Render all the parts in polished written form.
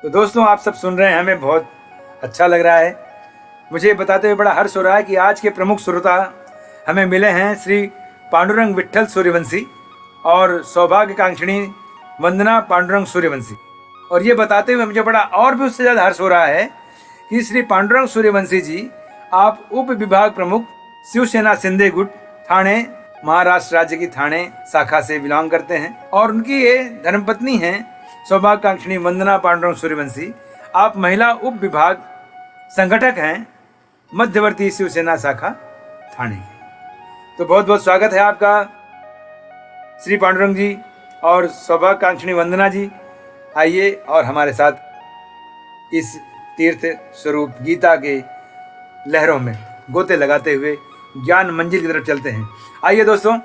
तो दोस्तों, आप सब सुन रहे हैं, हमें बहुत अच्छा लग रहा है। मुझे बताते हुए बड़ा हर्ष हो रहा है कि आज के प्रमुख श्रोता हमें मिले हैं श्री पांडुरंग विट्ठल सूर्यवंशी और सौभाग्यकांक्षिणी वंदना पांडुरंग सूर्यवंशी। और ये बताते हुए मुझे बड़ा और भी उससे ज़्यादा हर्ष हो रहा है कि श्री पांडुरंग सूर्यवंशी जी, आप उप विभाग प्रमुख शिवसेना सिंधे गुट, ठाणे, महाराष्ट्र राज्य की ठाणे शाखा से बिलोंग करते हैं। और उनकी ये धर्मपत्नी हैं सौभाग्यकांक्षिणी वंदना पांडुरंग सूर्यवंशी। आप महिला उप विभाग संगठक हैं मध्यवर्ती शिवसेना शाखा ठाणे। तो बहुत बहुत स्वागत है आपका श्री पांडुरंग जी और सौभाग्यकांक्षिणी वंदना जी। आइए और हमारे साथ इस तीर्थ स्वरूप गीता के लहरों में गोते लगाते हुए ज्ञान मंजिल की तरफ चलते हैं। आइए दोस्तों,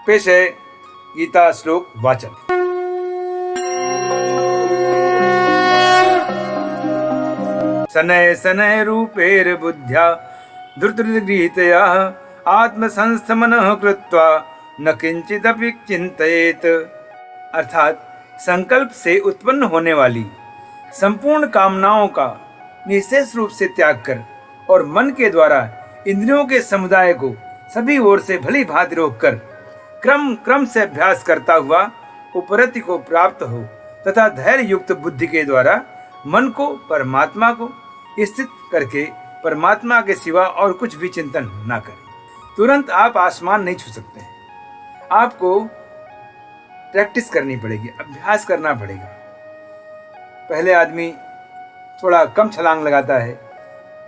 पेश है गीता श्लोक वाचन। शनैः शनैः रूपेर बुद्ध्या धृतगृहीतया आत्मसंस्थमनः कृत्वा न किंचिदपि चिंतयेत। अर्थात संकल्प से उत्पन्न होने वाली संपूर्ण कामनाओं का निशेष रूप से त्याग कर और मन के द्वारा इंद्रियों के समुदाय को सभी ओर से भली भांति रोककर क्रम क्रम से अभ्यास करता हुआ उपरति को प्राप्त हो तथा धैर्य युक्त बुद्धि के द्वारा मन को परमात्मा को स्थित करके परमात्मा के सिवा और कुछ भी चिंतन ना करें। तुरंत आप आसमान नहीं छू सकते हैं। आपको प्रैक्टिस करनी पड़ेगी, अभ्यास करना पड़ेगा। पहले आदमी थोड़ा कम छलांग लगाता है,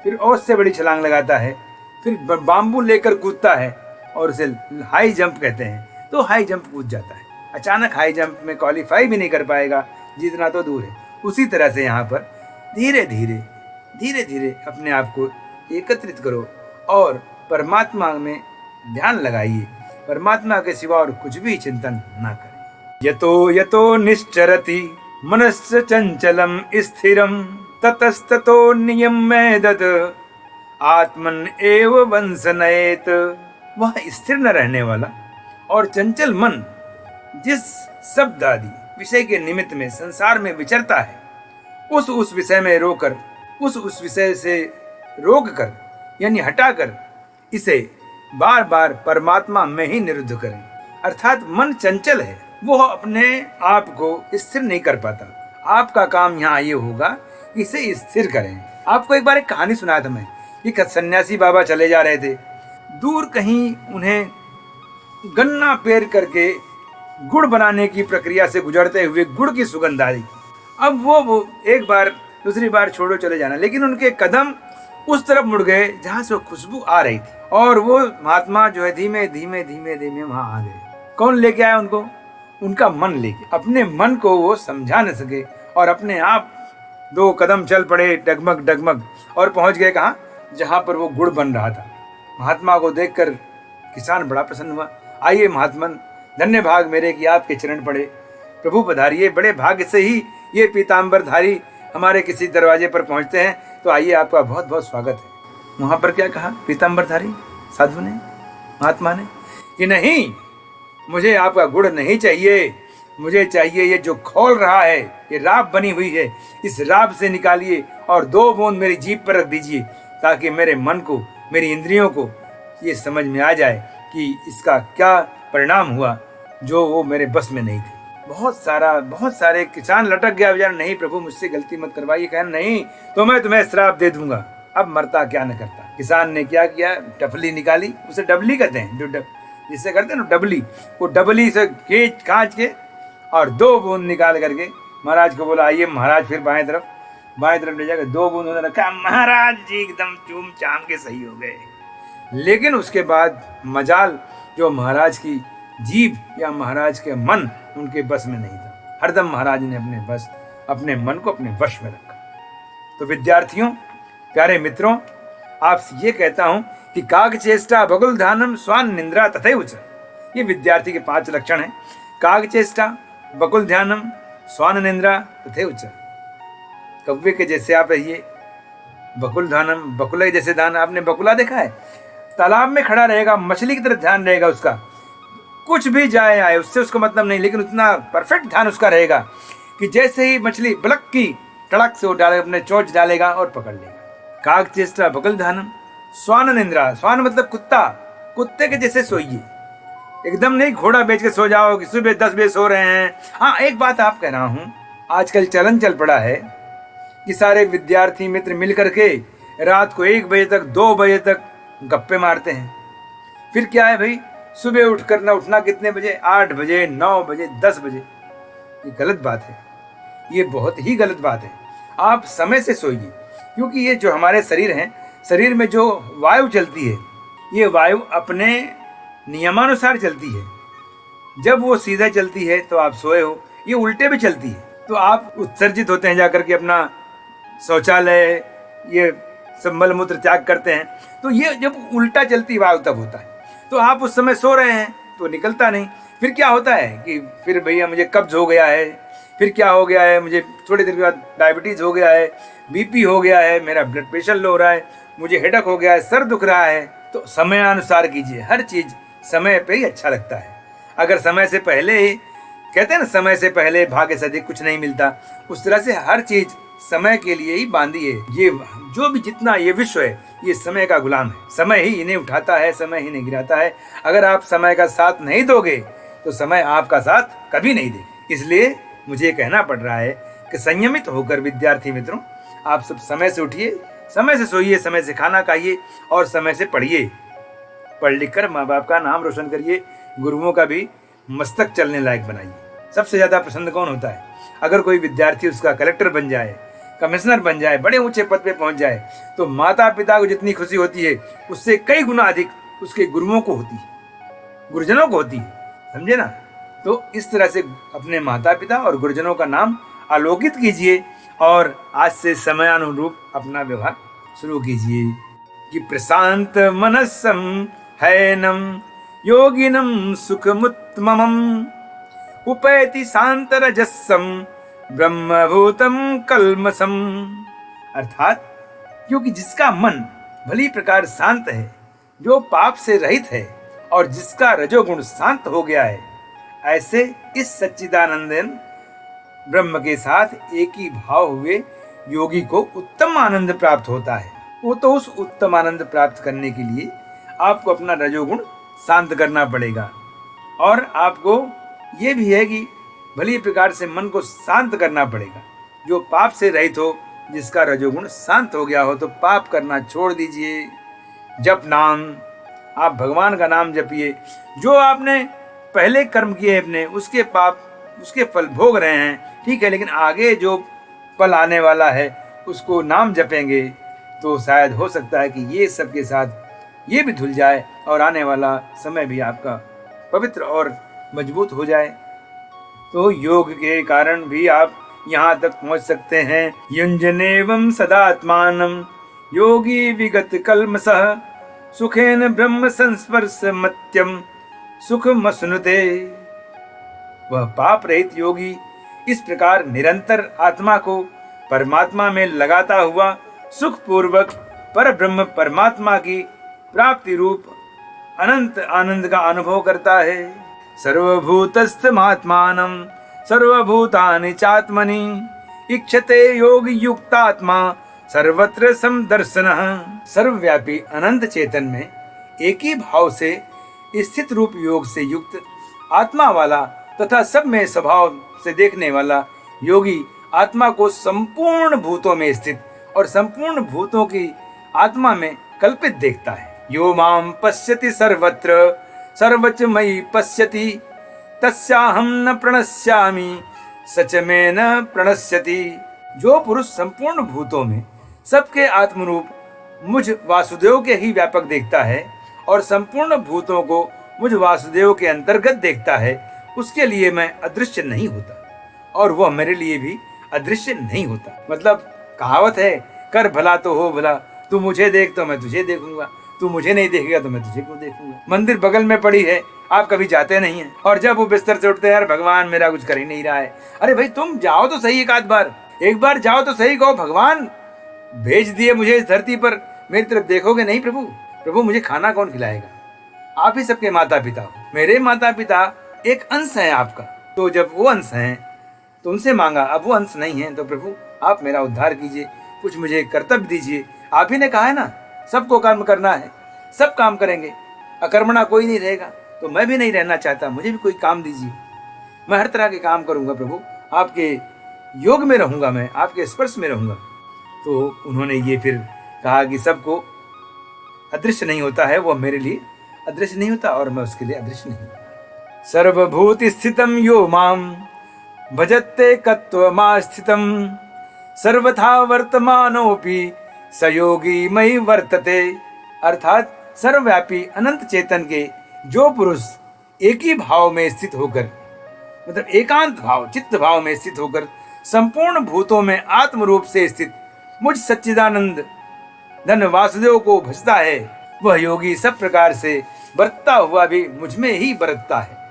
फिर और से बड़ी छलांग लगाता है, फिर बाम्बू लेकर कूदता है और उसे हाई जंप कहते हैं। तो हाई जंप कूद जाता है, अचानक हाई जंप में क्वालिफाई भी नहीं कर पाएगा, जीतना तो दूर है। उसी तरह से यहाँ पर धीरे धीरे अपने आप को एकत्रित करो और परमात्मा में ध्यान लगाइए। परमात्मा के सिवा और कुछ भी चिंतन ना करें। यतो यतो निश्चरति मनश्च चंचलम स्थिरम ततस्ततो नियम्येदत् आत्मन एव वंसनयेत। वह स्थिर न रहने वाला और चंचल मन जिस शब्द आदि विषय के निमित्त में संसार में विचरता है, उस विषय में रोकर, उस विषय से रोक कर यानी हटाकर इसे बार बार परमात्मा में ही निरुद्ध करें। अर्थात मन चंचल है, वो अपने आप को स्थिर नहीं कर पाता। आपका काम यहाँ ये होगा कि इसे स्थिर करें। आपको एक बार एक कहानी सुनाया था मैं कि सन्यासी बाबा चले जा रहे थे, दूर कहीं उन्हें गन्ना पेर करके गुड़ बनाने की प्रक्रिया से गुजरते हुए गुड़ की सुगंध आई। अब वो एक बार दूसरी बार छोड़ो चले जाना, लेकिन उनके कदम उस तरफ मुड़ गए जहां से वो खुशबू आ रही थी और वो महात्मा जो है धीमे धीमे वहां आ गए। कौन लेके आया उनको? उनका मन लेके। अपने मन को वो समझा न सके और अपने आप 2 कदम चल पड़े डगमग और पहुंच गए कहाँ? जहां पर वो गुड़ बन रहा था। महात्मा को देखकर किसान बड़ा प्रसन्न हुआ। आइए महात्मन, धन्य भाग मेरे कि आपके चरण पड़े। प्रभु पधारिए। बड़े भाग्य से ही ये पीताम्बरधारी हमारे किसी दरवाजे पर पहुंचते हैं, तो आइए आपका बहुत बहुत स्वागत है। वहां पर क्या कहा पीताम्बरधारी साधु ने, महात्मा ने, कि नहीं, मुझे आपका गुड़ नहीं चाहिए, मुझे चाहिए ये जो खोल रहा है, ये राब बनी हुई है, इस राब से निकालिए और 2 बूंद मेरी जीभ पर रख दीजिए, ताकि मेरे मन को, मेरी इंद्रियों को ये समझ में आ जाए कि इसका क्या परिणाम हुआ जो वो मेरे बस में नहीं थे। बहुत सारे किसान लटक गया बेचारा, नहीं प्रभु मुझसे गलती मत करवाइए। कहना नहीं तो मैं तुम्हें श्राप दे दूंगा। अब मरता क्या न करता। किसान ने क्या किया, डफली निकाली, उसे डबली कहते हैं, जो जिससे करते हैं ना डबली, वो डबली से कांच के और 2 बूंद निकाल करके महाराज को बोला आइए महाराज। फिर बाएं तरफ ले जाकर 2 बूंद उन्होंने रखा। महाराज जी एकदम चूम चाम के सही हो गए। लेकिन उसके बाद मजाल जो महाराज की जीभ या महाराज के मन उनके बस में नहीं था। हरदम महाराज ने अपने मन को अपने वश में रखा। तो विद्यार्थियों, प्यारे मित्रों, आपसे ये कहता हूं कि काग चेष्टा बकुल ध्यानम स्वान निंद्रा तथैव च। ये विद्यार्थी के 5 लक्षण हैं। काग चेष्टा बकुल ध्यानम स्वान निंद्रा तथैव च। कव्वे के जैसे आप रहिए, बकुल ध्यानम, बकुला जैसे ध्यान। आपने बकुला देखा है? तालाब में खड़ा रहेगा, मछली की तरह ध्यान रहेगा उसका, कुछ भी जाए आए उससे उसको मतलब नहीं, लेकिन उतना परफेक्ट ध्यान उसका रहेगा कि जैसे ही मछली बलक की टड़क से उठा अपने चोंच डालेगा और पकड़ लेगा। काक चेष्टा बकल धानम स्वान निंद्रा, स्वान मतलब कुत्ता, कुत्ते के जैसे सोइए, एकदम नहीं घोड़ा बेच के सो जाओ कि सुबह 10 बजे सो रहे हैं। हाँ, एक बात आप कह रहा हूं, आजकल चलन चल पड़ा है कि सारे विद्यार्थी मित्र मिल करके रात को 1 बजे तक 2 बजे तक गप्पे मारते हैं। फिर क्या है भाई, सुबह उठना कितने बजे, 8 बजे, 9 बजे, 10 बजे। ये गलत बात है, ये बहुत ही गलत बात है। आप समय से सोइए, क्योंकि ये जो हमारे शरीर हैं, शरीर में जो वायु चलती है, ये वायु अपने नियमानुसार चलती है। जब वो सीधा चलती है तो आप सोए हो, ये उल्टे भी चलती है तो आप उत्सर्जित होते हैं, जाकर के अपना शौचालय ये सब मल मूत्र त्याग करते हैं। तो ये जब उल्टा चलती वायु तब होता है। तो आप उस समय सो रहे हैं तो निकलता नहीं। फिर क्या होता है कि फिर भैया मुझे कब्ज हो गया है, फिर क्या हो गया है, मुझे थोड़ी देर के बाद डायबिटीज हो गया है, बीपी हो गया है, मेरा ब्लड प्रेशर लो हो रहा है, मुझे हेडेक हो गया है, सर दुख रहा है। तो समयानुसार कीजिए, हर चीज समय पे ही अच्छा लगता है। अगर समय से पहले ही, कहते हैं ना समय से पहले भाग्य से अधिक कुछ नहीं मिलता, उस तरह से हर चीज समय के लिए ही बांधी है। ये जो भी जितना ये विश्व है, ये समय का गुलाम है। समय ही इन्हें उठाता है, समय ही इन्हें गिराता है। अगर आप समय का साथ नहीं दोगे तो समय आपका साथ कभी नहीं देगा। इसलिए मुझे कहना पड़ रहा है कि संयमित होकर विद्यार्थी मित्रों, आप सब समय से उठिए, समय से सोइए, समय से खाना खाइए और समय से पढ़िए। पढ़ लिख कर माँ बाप का नाम रोशन करिए, गुरुओं का भी मस्तक चलने लायक बनाइए। सबसे ज्यादा पसंद कौन होता है? अगर कोई विद्यार्थी उसका कलेक्टर बन जाए, कमिश्नर बन जाए, बड़े ऊंचे पद पे पहुंच जाए, तो माता पिता को जितनी खुशी होती है उससे कई गुना अधिक उसके गुरुओं को होती है, गुरुजनों को होती है। समझे ना? तो इस तरह से अपने माता पिता और गुरुजनों का नाम आलोकित कीजिए और आज से समयानुरूप अपना व्यवहार शुरू कीजिए। कि प्रशांत मनस्सम हैनम योगिनम सुखमुत्तमम उपैति शांत रजस्सम ब्रह्मभूतम कल्मसम। अर्थात क्योंकि जिसका मन भली प्रकार शांत है, जो पाप से रहित है और जिसका रजोगुण शांत हो गया है, ऐसे इस सच्चिदानंदन ब्रह्म के साथ एक ही भाव हुए योगी को उत्तम आनंद प्राप्त होता है। वो तो उस उत्तम आनंद प्राप्त करने के लिए आपको अपना रजोगुण शांत करना पड़ेगा। और आपको ये भी है कि भली प्रकार से मन को शांत करना पड़ेगा। जो पाप से रहित हो, जिसका रजोगुण शांत हो गया हो, तो पाप करना छोड़ दीजिए। जप नाम, आप भगवान का नाम जपिए। जो आपने पहले कर्म किए अपने, उसके पाप, उसके फल भोग रहे हैं, ठीक है, लेकिन आगे जो पल आने वाला है उसको नाम जपेंगे तो शायद हो सकता है कि ये सबके साथ ये भी धुल जाए और आने वाला समय भी आपका पवित्र और मजबूत हो जाए। तो योग के कारण भी आप यहाँ तक पहुँच सकते हैं। युंजनेवं सदात्मानं योगी विगत कल्मषः सुखेन ब्रह्म संस्पर्श मत्यम सुखमश्नुते। वह पाप रहित योगी इस प्रकार निरंतर आत्मा को परमात्मा में लगाता हुआ सुख पूर्वक पर ब्रह्म परमात्मा की प्राप्ति रूप अनंत आनंद का अनुभव करता है। सर्वभूतस्थमात्मानं सर्वभूतानि चात्मनि इक्षते योग युक्तात्मा सर्वत्र समदर्शनः। सर्वव्यापी अनंत चेतन में एक ही भाव से स्थित रूप योग से युक्त आत्मा वाला तथा सब में स्वभाव से देखने वाला योगी आत्मा को संपूर्ण भूतों में स्थित और संपूर्ण भूतों की आत्मा में कल्पित देखता है। यो माम पश्यति सर्वत्र सर्वच मयि पश्यति तस्याहं न प्रणश्यामि सच में न प्रणश्यति। जो पुरुष संपूर्ण भूतों में सबके आत्मरूप मुझ वासुदेव के ही व्यापक देखता है और संपूर्ण भूतों को मुझ वासुदेव के अंतर्गत देखता है, उसके लिए मैं अदृश्य नहीं होता और वह मेरे लिए भी अदृश्य नहीं होता। मतलब कहावत है, कर भला तो हो भला, तू मुझे देख तो मैं तुझे देखूंगा, तू मुझे नहीं देखेगा तो मैं तुझे क्यों देखूंगा। मंदिर बगल में पड़ी है, आप कभी जाते नहीं हैं, और जब वो बिस्तर से उठते हैं, यार भगवान मेरा कुछ कर ही नहीं रहा है। अरे भाई तुम जाओ तो सही, एक बार जाओ तो सही, कहो भगवान भेज दिए मुझे इस धरती पर, मेरी तरफ देखोगे नहीं प्रभु? प्रभु मुझे खाना कौन खिलाएगा? आप ही सबके माता पिता हो। मेरे माता पिता एक अंश है आपका, तो जब वो अंश हैं तो उनसे मांगा, अब वो अंश नहीं है तो प्रभु आप मेरा उद्धार कीजिए, कुछ मुझे कर्तव्य दीजिए। आप ही ने कहा है ना, सबको कर्म करना है, सब काम करेंगे, अकर्मणा कोई नहीं रहेगा। तो मैं भी नहीं रहना चाहता, मुझे भी कोई काम दीजिए। मैं हर तरह के काम करूंगा प्रभु, आपके योग में रहूंगा, मैं आपके स्पर्श में रहूंगा। तो उन्होंने ये फिर कहा कि सबको अदृश्य नहीं होता है, वो मेरे लिए अदृश्य नहीं होता और मैं उसके लिए अदृश्य नहीं होता। सर्वभूति स्थितम यो माम भजते कत्वमा स्थितम सर्वथा वर्तमानोपि सयोगी मई वर्तते। अर्थात सर्वव्यापी अनंत चेतन के जो पुरुष एक ही भाव में स्थित होकर, मतलब एकांत भाव चित्त भाव में स्थित होकर संपूर्ण भूतों में आत्म रूप से स्थित मुझ सच्चिदानंद धन वासुदेव को भजता है, वह योगी सब प्रकार से बरतता हुआ भी मुझ में ही बरतता है।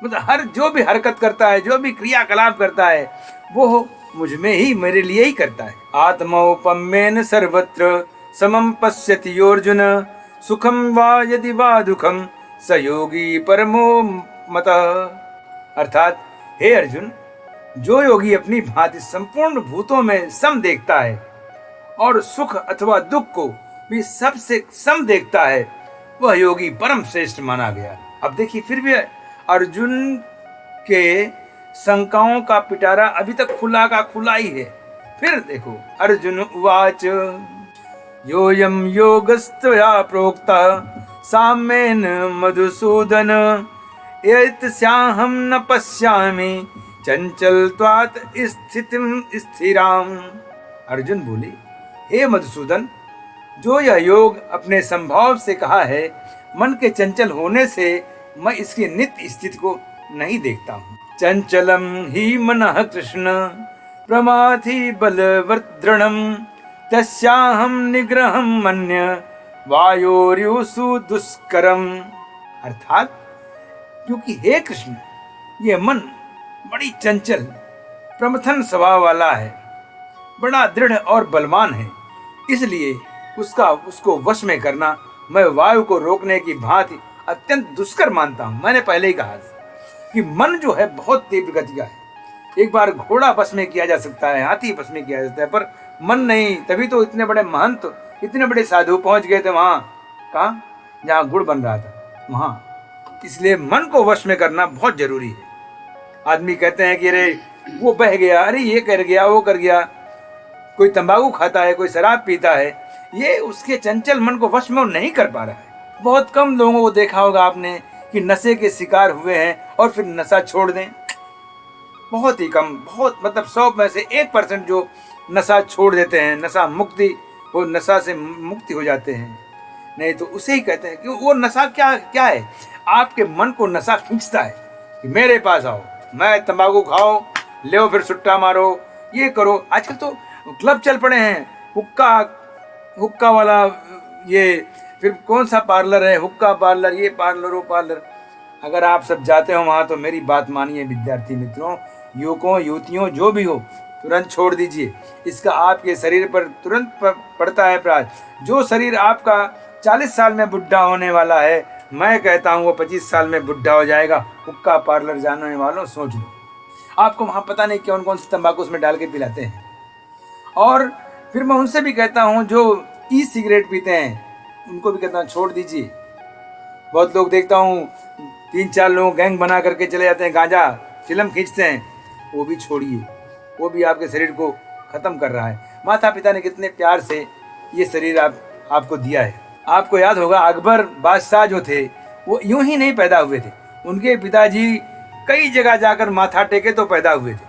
मतलब हर जो भी हरकत करता है, जो भी क्रियाकलाप करता है, वो मुझ में ही, मेरे लिए ही करता है। आत्मौपम्येन सर्वत्र समम पश्यति योर्जुन सुखम वा यदि वा दुखम स योगी परमो मतः। अर्थात हे अर्जुन, जो योगी अपनी भांति संपूर्ण भूतों में सम देखता है और सुख अथवा दुख को भी सबसे सम देखता है, वह योगी परम श्रेष्ठ माना गया। अब देखिए, फिर भी अर्जुन के शंकाओं का पिटारा अभी तक खुला का खुला ही है। फिर देखो, अर्जुन उवाच योयम योगस्त्वया प्रोक्ता साम्येन मधुसूदन एतस्याहं न पश्यामि चंचलत्वात् स्थितिम स्थिराम। अर्जुन बोले, हे मधुसूदन, जो यह योग अपने संभाव से कहा है, मन के चंचल होने से मैं इसकी नित्य स्थिति को नहीं देखता हूँ। चंचलम ही मनः कृष्ण प्रमाथि बलवदृढ़म तस्याहं निग्रहं मन्य वायोर्युषु दुष्करम। अर्थात क्योंकि हे कृष्ण, ये मन बड़ी चंचल प्रमथन स्वभाव वाला है, बड़ा दृढ़ और बलवान है, इसलिए उसको वश में करना मैं वायु को रोकने की भांति अत्यंत दुष्कर मानता हूं। मैंने पहले ही कहा कि मन जो है बहुत तीव्र गति का है। एक बार घोड़ा वश में किया जा सकता है, हाथी वश में किया जा सकता है, पर मन नहीं। तभी तो इतने बड़े महंत, इतने बड़े साधु पहुंच गए थे वहां, कहा जहां गुड़ बन रहा था वहां। इसलिए मन को वश में करना बहुत जरूरी है। आदमी कहते हैं कि अरे वो बह गया, अरे ये कर गया, वो कर गया। कोई तंबाकू खाता है, कोई शराब पीता है, ये उसके चंचल मन को वश में नहीं कर पा रहा है। बहुत कम लोगों को देखा होगा आपने कि नशे के शिकार हुए हैं और फिर नशा छोड़ दें। बहुत ही कम, बहुत मतलब 100 में से 1% जो नशा छोड़ देते हैं, नशा से मुक्ति हो जाते हैं। नहीं तो उसे ही कहते हैं कि वो नशा क्या है, आपके मन को नशा खींचता है कि मेरे पास आओ, मैं तंबाकू खाओ, ले फिर सुट्टा मारो, ये करो। आजकल तो क्लब चल पड़े हैं, हुक्का वाला, ये फिर कौन सा पार्लर है, हुक्का पार्लर, ये पार्लर, वो पार्लर। अगर आप सब जाते हो वहां तो मेरी बात मानिए विद्यार्थी मित्रों, युवकों युवतियों, जो भी हो, तुरंत छोड़ दीजिए। इसका आपके शरीर पर तुरंत पड़ता है अपराध। जो शरीर आपका 40 साल में बुढ़ा होने वाला है, मैं कहता हूँ वो 25 साल में बुढ़ा हो जाएगा। हुक्का पार्लर जाने वालों सोच लो, आपको वहां पता नहीं कौन कौन से तंबाकू उसमें डाल के पिलाते हैं। और फिर मैं उनसे भी कहता हूँ जो ई सिगरेट पीते हैं, उनको भी कहता हूँ छोड़ दीजिए। बहुत लोग देखता हूँ 3-4 लोग गैंग बना करके चले जाते हैं, गांजा फिल्म खींचते हैं, वो भी छोड़िए। वो भी आपके शरीर को खत्म कर रहा है। माता पिता ने कितने प्यार से ये शरीर आपको दिया है। आपको याद होगा अकबर बादशाह जो थे, वो यूं ही नहीं पैदा हुए थे। उनके पिताजी कई जगह जाकर माथा टेके तो पैदा हुए थे,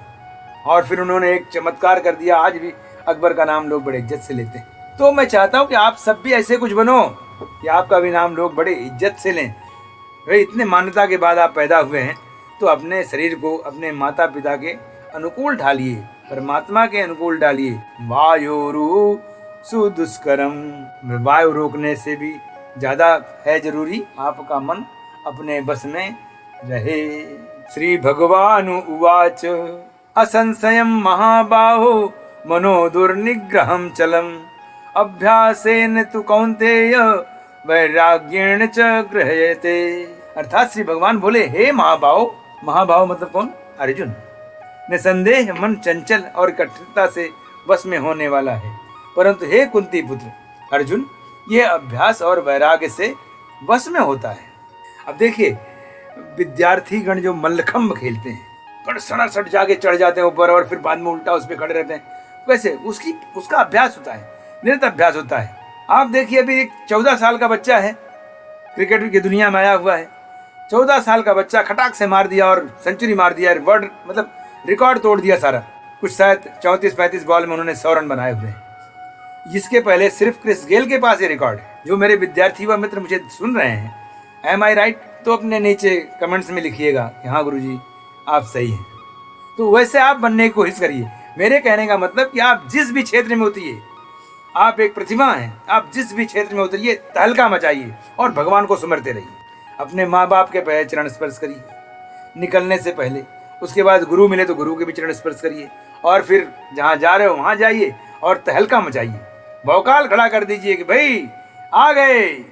और फिर उन्होंने एक चमत्कार कर दिया। आज भी अकबर का नाम लोग बड़े इज्जत से लेते हैं। तो मैं चाहता हूँ कि आप सब भी ऐसे कुछ बनो कि आपका भी नाम लोग बड़े इज्जत से लें। भाई इतने मान्यता के बाद आप पैदा हुए हैं, तो अपने शरीर को अपने माता पिता के अनुकूल ढालिए, परमात्मा के अनुकूल डालिए। वायोरु सुदुष्करम, वायु रोकने से भी ज्यादा है जरूरी आपका मन अपने बस में रहे। श्री भगवान उवाच असंशयम महाबाहो मनो दुर्निग्रहम चलम अभ्यासेन तु कौन्तेय वैराग्येण च गृह्यते। अर्थात श्री भगवान बोले, हे महाबाहो, महाबाहो मतलब कौन? अर्जुन। निसंदेह मन चंचल और कठिनता से वश में होने वाला है, परंतु हे कुंती पुत्र अर्जुन, यह अभ्यास और वैराग्य से वश में होता है। अब देखिए, विद्यार्थी गण जो मल्लखंभ खेलते हैं, पर सड़सड़ जाके चढ़ जाते हैं ऊपर और फिर बाद में उल्टा उस पर खड़े रहते हैं, वैसे उसका अभ्यास होता है, निरंतर अभ्यास होता है। आप देखिए, अभी एक 14 साल का बच्चा है, क्रिकेट की दुनिया में आया हुआ है, 14 साल का बच्चा खटाक से मार दिया और सेंचुरी मार दिया, वर्ल्ड मतलब रिकॉर्ड तोड़ दिया सारा कुछ। शायद 34-35 बॉल में उन्होंने 100 रन बनाए हुए हैं, जिसके पहले सिर्फ क्रिस गेल के पास ये रिकॉर्ड है। जो मेरे विद्यार्थी व मित्र मुझे सुन रहे हैं, एम आई राइट, तो अपने नीचे कमेंट्स में लिखिएगा कि हाँ गुरुजी आप सही हैं। तो वैसे आप बनने की कोशिश करिए। मेरे कहने का मतलब कि आप जिस भी क्षेत्र में उतरिए, आप एक प्रतिभा हैं, आप जिस भी क्षेत्र में उतरिए तहलका मचाइए और भगवान को सुमरते रहिए। अपने माँ बाप के पैर चरण स्पर्श करिए निकलने से पहले, उसके बाद गुरु मिले तो गुरु के भी चरण स्पर्श करिए, और फिर जहाँ जा रहे हो वहाँ जाइए और तहलका मचाइए, भौकाल खड़ा कर दीजिए कि भाई आ गए।